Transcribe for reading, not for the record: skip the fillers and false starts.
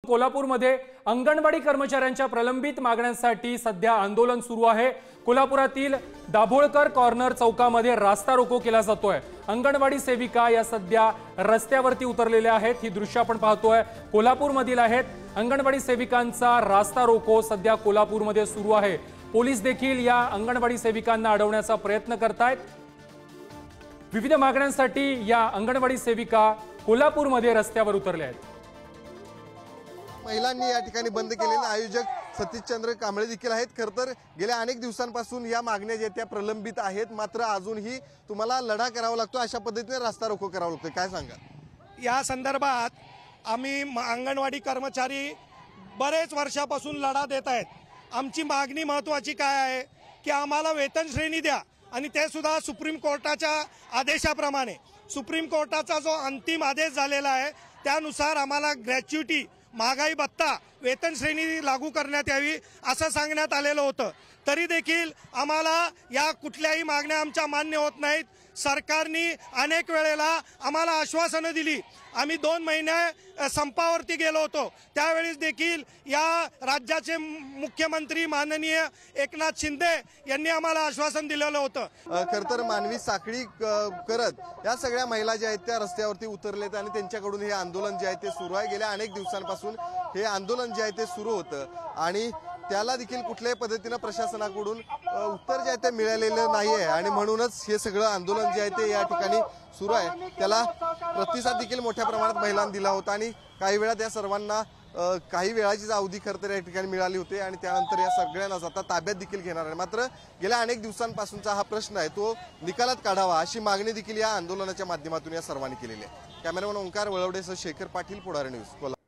कोल्हापूरमध्ये अंगणवाडी कर्मचाऱ्यांच्या प्रलंबित मागण्यांसाठी सध्या आंदोलन सुरू आहे। कोल्हापुरातील दाभोळकर कॉर्नर चौकामध्ये रास्ता रोको केला जातोय। अंगणवाडी सेविका या सध्या रस्त्यावरती उतरलेल्या आहेत। ही दृश्य आपण पाहतोय कोल्हापूरमधील आहेत। अंगणवाडी सेविकांचा रास्ता रोको सध्या कोल्हापूरमध्ये सुरू आहे। पोलीस देखील या अंगणवाडी सेविकांना अडवण्याचा प्रयत्न करतायत। विविध मागण्यांसाठी या अंगणवाडी सेविका कोल्हापूरमध्ये रस्त्यावर उतरल्या आहेत। महिलांनी या ठिकाणी बंद केलेले आयोजक सतीशचंद्र कांबळे देखील आहेत। खरं तर गेल्या अनेक दिवसांपासून या मागण्या ज्या त्या प्रलंबित आहेत, मात्र अजूनही तुम्हाला लढा करावा लागतो, अशा पद्धतीने रस्ता रोको करावा लागतो। काय सांगा या संदर्भात? आम्ही अंगणवाडी कर्मचारी बरेच वर्षापासून लढा देत आहेत। आमची मागणी महत्त्वाची काय आहे की आम्हाला वेतन श्रेणी द्या, आणि ते सुद्धा सुप्रीम कोर्टाच्या आदेशाप्रमाणे। सुप्रीम कोर्टाचा जो अंतिम आदेश झालेला आहे त्यानुसार आम्हाला ग्रॅच्युटी, महागाई भत्ता, वेतन श्रेणी लागू करण्यात यावी असं सांगण्यात आलेलं होतं। तरी देखील आम्हाला या कुठल्याही मागण्या आमच्या मान्य होत नाहीत। सरकारने अनेक वेळेला आम्हाला आश्वासनं दिली। आम्ही 2 महिने संपावरती गेलो होतो, त्यावेळेस देखील या राज्याचे मुख्यमंत्री माननीय एकनाथ शिंदे यांनी आम्हाला आश्वासन दिलेलं होतं। खरं तर मानवी साखळी करत या सगळ्या महिला ज्या आहेत त्या रस्त्यावरती उतरलेत आणि त्यांच्याकडून हे आंदोलन जे आहे ते सुरू आहे। गेल्या अनेक दिवसांपासून हे आंदोलन जे आहे ते सुरू होतं आणि त्याला देखील कुठल्याही पद्धतीने प्रशासनाकडून उत्तर जे आहे ते मिळालेलं नाहीये, आणि म्हणूनच हे सगळं आंदोलन जे आहे ते या ठिकाणी सुरू आहे। त्याला प्रतिसाद देखील मोठ्या प्रमाणात महिलांनी दिला होता आणि काही वेळा त्या सर्वांना काही वेळाचीच अवधी खरं तर या ठिकाणी मिळाली होती आणि त्यानंतर या सगळ्यांना आता ताब्यात देखील घेणार आहे। मात्र गेल्या अनेक दिवसांपासूनचा हा प्रश्न आहे तो निकालात काढावा अशी मागणी देखील या आंदोलनाच्या माध्यमातून या सर्वांनी केलेली आहे। कॅमेरामन ओंकार वळवडेसह शेखर पाटील, पुढारी न्यूज, कोल्हापूर।